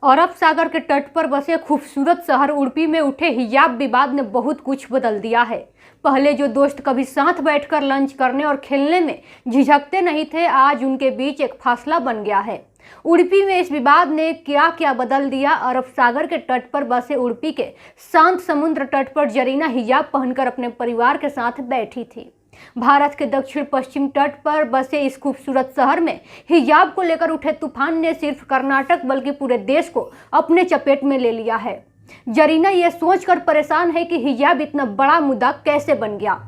अरब सागर के तट पर बसे खूबसूरत शहर उडुपी में उठे हिजाब विवाद ने बहुत कुछ बदल दिया है। पहले जो दोस्त कभी साथ बैठकर लंच करने और खेलने में झिझकते नहीं थे, आज उनके बीच एक फासला बन गया है। उडुपी में इस विवाद ने क्या क्या बदल दिया। अरब सागर के तट पर बसे उडुपी के शांत समुद्र तट पर जरीना हिजाब पहनकर अपने परिवार के साथ बैठी थी। भारत के दक्षिण पश्चिम तट पर बसे इस खूबसूरत शहर में हिजाब को लेकर उठे तूफान ने सिर्फ कर्नाटक बल्कि पूरे देश को अपने चपेट में ले लिया है। जरीना ये सोचकर परेशान है कि हिजाब इतना बड़ा मुद्दा कैसे बन गया।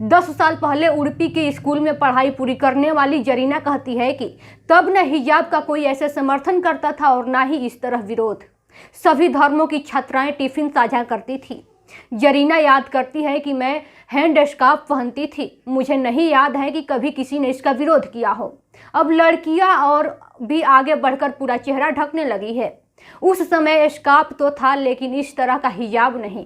10 साल पहले उडुपी के स्कूल में पढ़ाई पूरी करने वाली जरीना कहती है कि तब न हिजाब का कोई ऐसे समर्थन करता था और न ही इस तरह विरोध। सभी धर्मों की छात्राएं टिफिन साझा करती थी। जरीना याद करती है कि मैं हैंड स्कार्फ पहनती थी। मुझे नहीं याद है कि कभी किसी ने इसका विरोध किया हो। अब लड़कियां और भी आगे बढ़कर पूरा चेहरा ढकने लगी है। उस समय स्कार्फ तो था, लेकिन इस तरह का हिजाब नहीं।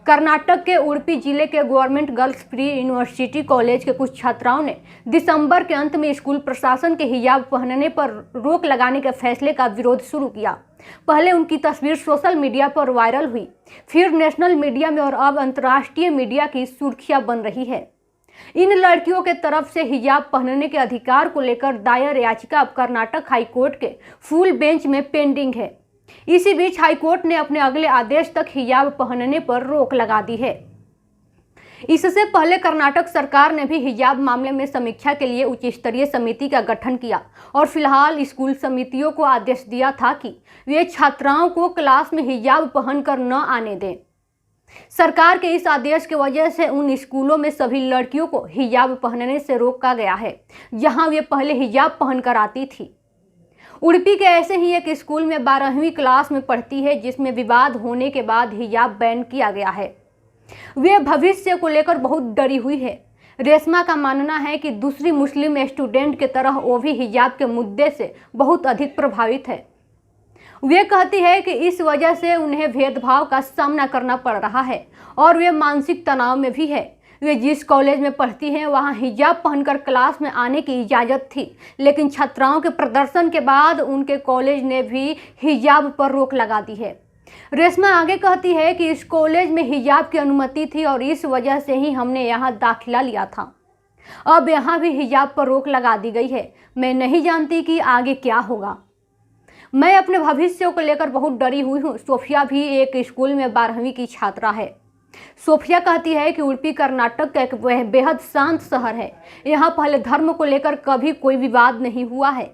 कर्नाटक के उडुपी जिले के government girls pre university college के कुछ छात्राओं ने दिसंबर के अंत में स्कूल प्रशासन के हिजाब पहनने पर रोक लगाने के फैसले का विरोध शुरू किया। पहले उनकी तस्वीर सोशल मीडिया पर वायरल हुई, फिर नेशनल मीडिया में और अब अंतर्राष्ट्रीय मीडिया की सुर्खियां बन रही है। इन लड़कियों के तरफ से हिजाब पहनने के अधिकार को लेकर दायर याचिका अब कर्नाटक हाईकोर्ट के फुल बेंच में पेंडिंग है। इसी बीच हाईकोर्ट ने अपने अगले आदेश तक हिजाब पहनने पर रोक लगा दी है। इससे पहले कर्नाटक सरकार ने भी हिजाब मामले में समीक्षा के लिए उच्च स्तरीय समिति का गठन किया और फिलहाल स्कूल समितियों को आदेश दिया था कि वे छात्राओं को क्लास में हिजाब पहनकर न आने दें। सरकार के इस आदेश की वजह से उन स्कूलों में सभी लड़कियों को हिजाब पहनने से रोका गया है जहां वे पहले हिजाब पहनकर आती थी। उडुपी के ऐसे ही एक स्कूल में 12वीं क्लास में पढ़ती है, जिसमें विवाद होने के बाद हिजाब बैन किया गया है। वे भविष्य को लेकर बहुत डरी हुई है। रेशमा का मानना है कि दूसरी मुस्लिम स्टूडेंट की तरह वो भी हिजाब के मुद्दे से बहुत अधिक प्रभावित है। वे कहती है कि इस वजह से उन्हें भेदभाव का सामना करना पड़ रहा है और वे मानसिक तनाव में भी है। वे जिस कॉलेज में पढ़ती हैं वहां हिजाब पहनकर क्लास में आने की इजाज़त थी, लेकिन छात्राओं के प्रदर्शन के बाद उनके कॉलेज ने भी हिजाब पर रोक लगा दी है। रेशमा आगे कहती है कि इस कॉलेज में हिजाब की अनुमति थी और इस वजह से ही हमने यहाँ दाखिला लिया था। अब यहाँ भी हिजाब पर रोक लगा दी गई है। मैं नहीं जानती कि आगे क्या होगा। मैं अपने भविष्य को लेकर बहुत डरी हुई हूँ। सोफिया भी एक स्कूल में 12वीं की छात्रा है। सोफिया कहती है कि उडुपी कर्नाटक का एक बेहद शांत शहर है। यहाँ पहले धर्म को लेकर कभी कोई विवाद नहीं हुआ है।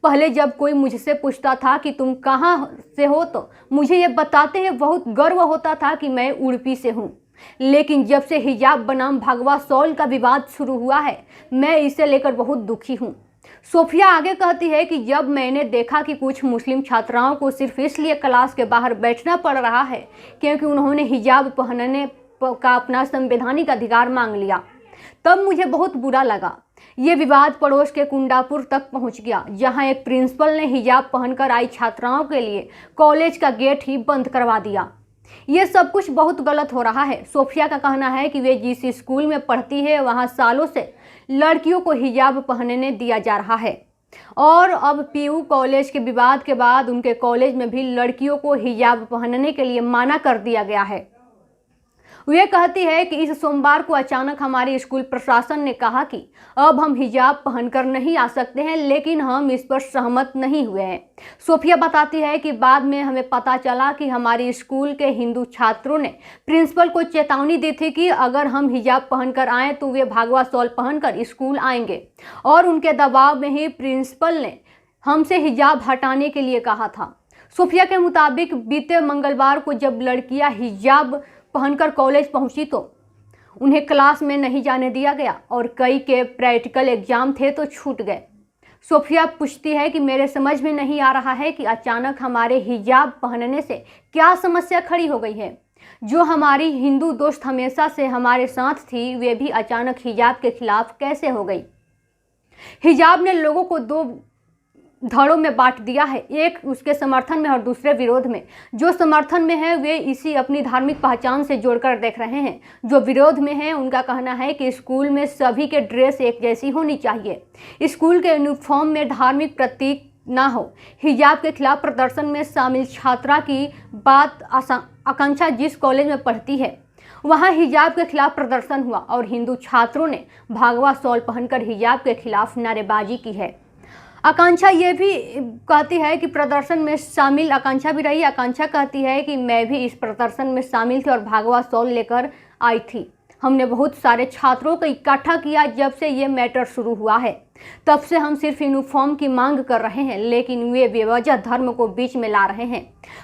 पहले जब कोई मुझसे पूछता था कि तुम कहाँ से हो तो मुझे ये बताते हैं बहुत गर्व होता था कि मैं उडुपी से हूँ। लेकिन जब से हिजाब बनाम भगवा शॉल का विवाद शुरू हुआ है, मैं इसे लेकर बहुत दुखी हूँ। सोफिया आगे कहती है कि जब मैंने देखा कि कुछ मुस्लिम छात्राओं को सिर्फ इसलिए क्लास के बाहर बैठना पड़ रहा है क्योंकि उन्होंने हिजाब पहनने का अपना संवैधानिक अधिकार मांग लिया, तब मुझे बहुत बुरा लगा। ये विवाद पड़ोस के कुंडापुर तक पहुंच गया, जहां एक प्रिंसिपल ने हिजाब पहनकर आई छात्राओं के लिए कॉलेज का गेट ही बंद करवा दिया। ये सब कुछ बहुत गलत हो रहा है। सोफिया का कहना है कि वे जिस स्कूल में पढ़ती है वहां सालों से लड़कियों को हिजाब पहनने दिया जा रहा है और अब पीयू कॉलेज के विवाद के बाद उनके कॉलेज में भी लड़कियों को हिजाब पहनने के लिए मना कर दिया गया है। वे कहती है कि इस सोमवार को अचानक हमारे स्कूल प्रशासन ने कहा कि अब हम हिजाब पहनकर नहीं आ सकते हैं, लेकिन हम इस पर सहमत नहीं हुए हैं। सोफिया बताती है कि बाद में हमें पता चला कि हमारे स्कूल के हिंदू छात्रों ने प्रिंसिपल को चेतावनी दी थी कि अगर हम हिजाब पहनकर आएँ तो वे भगवा शॉल पहनकर स्कूल आएंगे और उनके दबाव में ही प्रिंसिपल ने हमसे हिजाब हटाने के लिए कहा था। सोफिया के मुताबिक बीते मंगलवार को जब लड़कियां हिजाब पहनकर कॉलेज पहुंची तो उन्हें क्लास में नहीं जाने दिया गया और कई के प्रैक्टिकल एग्जाम थे तो छूट गए। सोफिया पूछती है कि मेरे समझ में नहीं आ रहा है कि अचानक हमारे हिजाब पहनने से क्या समस्या खड़ी हो गई है। जो हमारी हिंदू दोस्त हमेशा से हमारे साथ थी, वे भी अचानक हिजाब के खिलाफ कैसे हो गई। हिजाब ने लोगों को 2 धड़ों में बांट दिया है, एक उसके समर्थन में और दूसरे विरोध में। जो समर्थन में है वे इसी अपनी धार्मिक पहचान से जोड़कर देख रहे हैं। जो विरोध में है उनका कहना है कि स्कूल में सभी के ड्रेस एक जैसी होनी चाहिए। स्कूल के यूनिफॉर्म में धार्मिक प्रतीक ना हो। हिजाब के खिलाफ प्रदर्शन में शामिल छात्रा की बात आकांक्षा जिस कॉलेज में पढ़ती है वहां हिजाब के खिलाफ प्रदर्शन हुआ और हिंदू छात्रों ने भगवा शॉल पहनकर हिजाब के खिलाफ नारेबाजी की है। आकांक्षा ये भी कहती है कि प्रदर्शन में शामिल आकांक्षा भी रही। आकांक्षा कहती है कि मैं भी इस प्रदर्शन में शामिल थी और भगवा शॉल लेकर आई थी। हमने बहुत सारे छात्रों को इकट्ठा किया। जब से ये मैटर शुरू हुआ है तब से हम सिर्फ यूनिफॉर्म की मांग कर रहे हैं, लेकिन वे बेवजह धर्म को बीच में ला रहे हैं।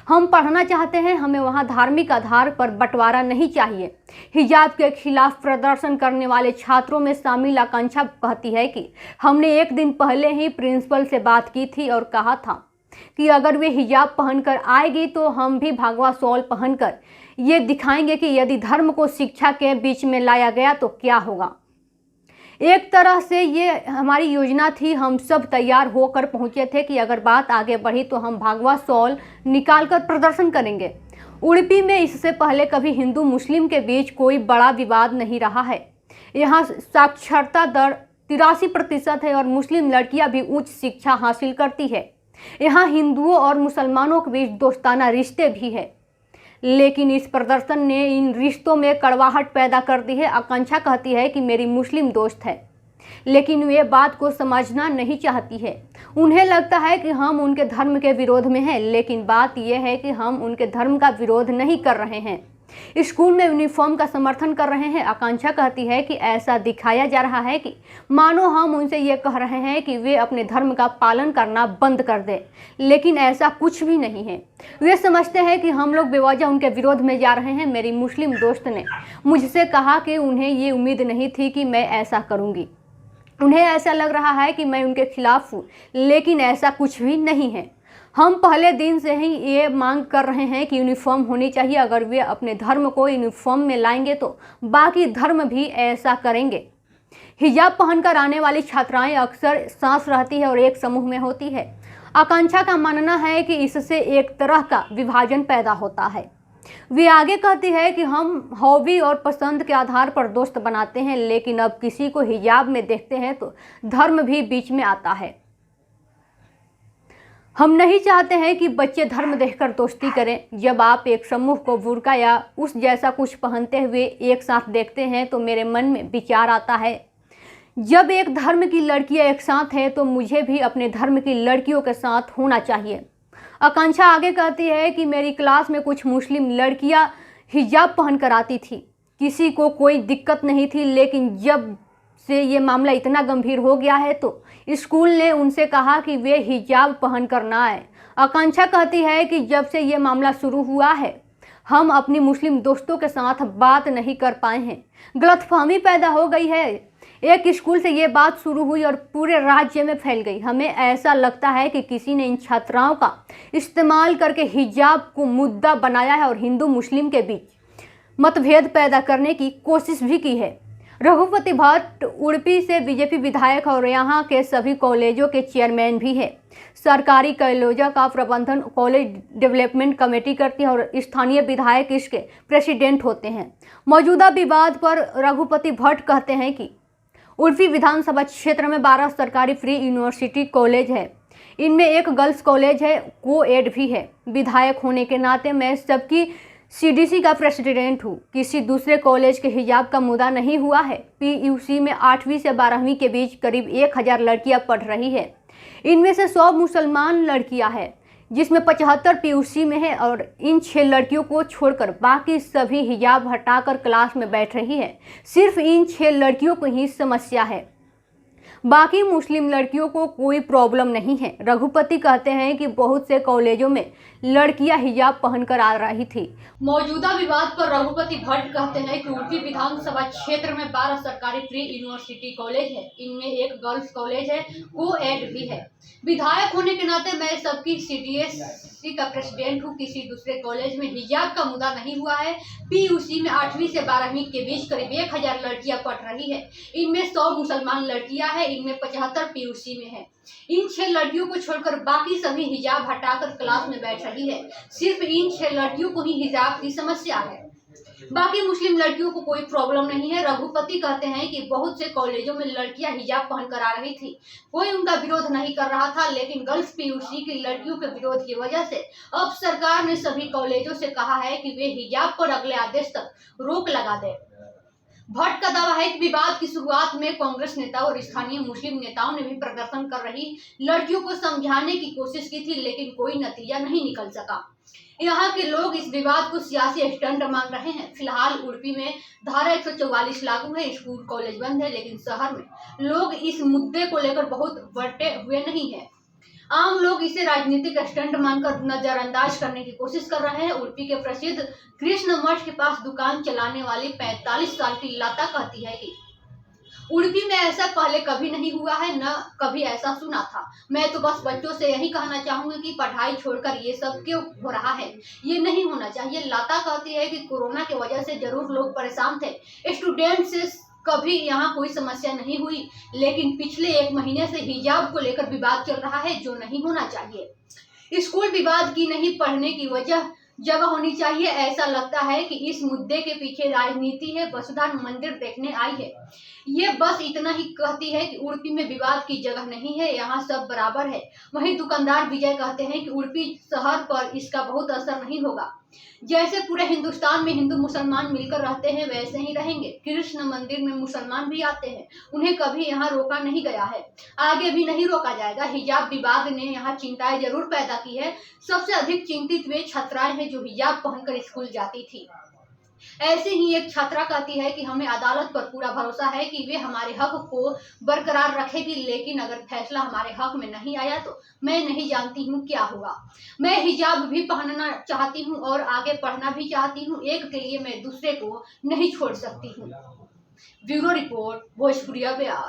हम पढ़ना चाहते हैं, हमें वहाँ धार्मिक आधार पर बंटवारा नहीं चाहिए। हिजाब के खिलाफ प्रदर्शन करने वाले छात्रों में शामिल आकांक्षा कहती है कि हमने एक दिन पहले ही प्रिंसिपल से बात की थी और कहा था कि अगर वे हिजाब पहनकर आएगी तो हम भी भगवा शॉल पहनकर ये दिखाएंगे कि यदि धर्म को शिक्षा के बीच में लाया गया तो क्या होगा। एक तरह से ये हमारी योजना थी। हम सब तैयार होकर पहुंचे थे कि अगर बात आगे बढ़ी तो हम भगवा शॉल निकालकर प्रदर्शन करेंगे। उडुपी में इससे पहले कभी हिंदू मुस्लिम के बीच कोई बड़ा विवाद नहीं रहा है। यहाँ साक्षरता दर 83% है और मुस्लिम लड़कियां भी उच्च शिक्षा हासिल करती है। यहाँ हिंदुओं और मुसलमानों के बीच दोस्ताना रिश्ते भी है, लेकिन इस प्रदर्शन ने इन रिश्तों में कड़वाहट पैदा कर दी है। आकांक्षा कहती है कि मेरी मुस्लिम दोस्त है, लेकिन वे बात को समझना नहीं चाहती है। उन्हें लगता है कि हम उनके धर्म के विरोध में हैं, लेकिन बात यह है कि हम उनके धर्म का विरोध नहीं कर रहे हैं, स्कूल में यूनिफॉर्म का समर्थन कर रहे हैं। आकांक्षा कहती है कि ऐसा दिखाया जा रहा है कि मानो हम उनसे ये कह रहे हैं कि वे अपने धर्म का पालन करना बंद कर दें, लेकिन ऐसा कुछ भी नहीं है। वे समझते हैं कि हम लोग बेवजह उनके विरोध में जा रहे हैं। मेरी मुस्लिम दोस्त ने मुझसे कहा कि उन्हें ये उम्मीद नहीं थी कि मैं ऐसा करूँगी। उन्हें ऐसा लग रहा है कि मैं उनके खिलाफ हूँ, लेकिन ऐसा कुछ भी नहीं है। हम पहले दिन से ही ये मांग कर रहे हैं कि यूनिफॉर्म होनी चाहिए। अगर वे अपने धर्म को यूनिफॉर्म में लाएंगे तो बाकी धर्म भी ऐसा करेंगे। हिजाब पहनकर आने वाली छात्राएं अक्सर सांस रहती है और एक समूह में होती है। आकांक्षा का मानना है कि इससे एक तरह का विभाजन पैदा होता है। वे आगे कहती है कि हम हॉबी और पसंद के आधार पर दोस्त बनाते हैं, लेकिन अब किसी को हिजाब में देखते हैं तो धर्म भी बीच में आता है। हम नहीं चाहते हैं कि बच्चे धर्म देखकर दोस्ती करें। जब आप एक समूह को बुर्का या उस जैसा कुछ पहनते हुए एक साथ देखते हैं तो मेरे मन में विचार आता है, जब एक धर्म की लड़कियां एक साथ हैं तो मुझे भी अपने धर्म की लड़कियों के साथ होना चाहिए। आकांक्षा आगे कहती है कि मेरी क्लास में कुछ मुस्लिम लड़कियां हिजाब पहनकर आती थी, किसी को कोई दिक्कत नहीं थी, लेकिन जब से ये मामला इतना गंभीर हो गया है तो स्कूल ने उनसे कहा कि वे हिजाब पहनकर ना आए। आकांक्षा कहती है कि जब से ये मामला शुरू हुआ है हम अपनी मुस्लिम दोस्तों के साथ बात नहीं कर पाए हैं। गलतफहमी पैदा हो गई है। एक स्कूल से ये बात शुरू हुई और पूरे राज्य में फैल गई। हमें ऐसा लगता है कि किसी ने इन छात्राओं का इस्तेमाल करके हिजाब को मुद्दा बनाया है और हिंदू मुस्लिम के बीच मतभेद पैदा करने की कोशिश भी की है। रघुपति भट्ट उडुपी से बीजेपी विधायक और यहाँ के सभी कॉलेजों के चेयरमैन भी है। सरकारी कॉलेजों का प्रबंधन कॉलेज डेवलपमेंट कमेटी करती है और स्थानीय विधायक इसके प्रेसिडेंट होते हैं। मौजूदा विवाद पर रघुपति भट्ट कहते हैं कि उडुपी विधानसभा क्षेत्र में 12 सरकारी फ्री यूनिवर्सिटी कॉलेज है। इनमें एक गर्ल्स कॉलेज है, को-एड भी है। विधायक होने के नाते मैं सबकी सीडीसी का प्रेसिडेंट हूँ। किसी दूसरे कॉलेज के हिजाब का मुद्दा नहीं हुआ है। पीयूसी में 8वीं से 12वीं के बीच करीब 1000 लड़कियां पढ़ रही है। इनमें से 100 मुसलमान लड़कियां हैं, जिसमें 75 पीयूसी में है और इन 6 लड़कियों को छोड़कर बाकी सभी हिजाब हटाकर क्लास में बैठ रही है। सिर्फ इन 6 लड़कियों को ही समस्या है, बाकी मुस्लिम लड़कियों को कोई प्रॉब्लम नहीं है। रघुपति कहते हैं कि बहुत से कॉलेजों में लड़कियां हिजाब पहनकर आ रही थी। मौजूदा विवाद पर रघुपति भट्ट कहते हैं कि उडुपी विधानसभा क्षेत्र में 12 सरकारी प्री यूनिवर्सिटी कॉलेज है। इनमें एक गर्ल्स कॉलेज है, को-एड भी है। विधायक होने के नाते मैं सबकी सीडीएससी का प्रेसिडेंट हूँ। किसी दूसरे कॉलेज में हिजाब का मुद्दा नहीं हुआ है। पीयूसी में 8वीं से 12वीं के बीच करीब 1000 लड़कियां पढ़ रही है। इनमें 100 मुसलमान लड़कियां हैं, इनमें 75 पीयूसी में है। इन 6 लड़कियों को छोड़कर बाकी सभी हिजाब हटाकर क्लास में बैठ रही है। सिर्फ इन 6 लड़कियों को ही हिजाब की समस्या है। बाकी मुस्लिम लड़कियों को कोई प्रॉब्लम नहीं है। रघुपति कहते हैं कि बहुत से कॉलेजों में लड़कियां हिजाब पहनकर आ रही थी, कोई उनका विरोध नहीं कर रहा था, लेकिन गर्ल्स पीयूसी की लड़कियों के विरोध की वजह से अब सरकार ने सभी कॉलेजों से कहा है कि वे हिजाब पर अगले आदेश तक रोक लगा दें। भट्ट का दावा है कि विवाद की शुरुआत में कांग्रेस नेता और स्थानीय मुस्लिम नेताओं ने भी प्रदर्शन कर रही लड़कियों को समझाने की कोशिश की थी, लेकिन कोई नतीजा नहीं निकल सका। यहाँ के लोग इस विवाद को सियासी स्टंट मान रहे हैं। फिलहाल उड़पी में धारा 144 लागू है, स्कूल कॉलेज बंद है, लेकिन शहर में लोग इस मुद्दे को लेकर बहुत बटे हुए नहीं है। आम लोग इसे राजनीतिक स्टंट मानकर नजरअंदाज करने की कोशिश कर रहे हैं। उड़पी के प्रसिद्ध कृष्ण मठ के पास दुकान चलाने वाली 45 साल की लता कहती है कि उड़पी में ऐसा पहले कभी नहीं हुआ है, न कभी ऐसा सुना था। मैं तो बस बच्चों से यही कहना चाहूंगी कि पढ़ाई छोड़कर ये सब क्यों हो रहा है, ये नहीं होना चाहिए। लता कहती है कि कोरोना की वजह से जरूर लोग परेशान थे, स्टूडेंट से कभी यहाँ कोई समस्या नहीं हुई, लेकिन पिछले 1 महीने से हिजाब को लेकर विवाद चल रहा है, जो नहीं होना चाहिए। स्कूल विवाद की नहीं, पढ़ने की जगह होनी चाहिए। ऐसा लगता है कि इस मुद्दे के पीछे राजनीति है। वसुधा मंदिर देखने आई है, ये बस इतना ही कहती है कि उड़पी में विवाद की जगह नहीं है, यहाँ सब बराबर है। वहीं दुकानदार विजय कहते हैं कि उड़पी शहर पर इसका बहुत असर नहीं होगा। जैसे पूरे हिंदुस्तान में हिंदू मुसलमान मिलकर रहते हैं, वैसे ही रहेंगे। कृष्ण मंदिर में मुसलमान भी आते हैं, उन्हें कभी यहाँ रोका नहीं गया है, आगे भी नहीं रोका जाएगा। हिजाब विवाद ने यहाँ चिंताएं जरूर पैदा की है। सबसे अधिक चिंतित वे छात्राएं हैं जो हिजाब पहनकर स्कूल जाती थी। ऐसे ही एक छात्रा कहती है कि हमें अदालत पर पूरा भरोसा है कि वे हमारे हक को बरकरार रखेगी, लेकिन अगर फैसला हमारे हक में नहीं आया तो मैं नहीं जानती हूँ क्या होगा। मैं हिजाब भी पहनना चाहती हूँ और आगे पढ़ना भी चाहती हूँ, एक के लिए मैं दूसरे को नहीं छोड़ सकती हूँ। ब्यूरो रिपोर्ट, भोजपुरिया बयान।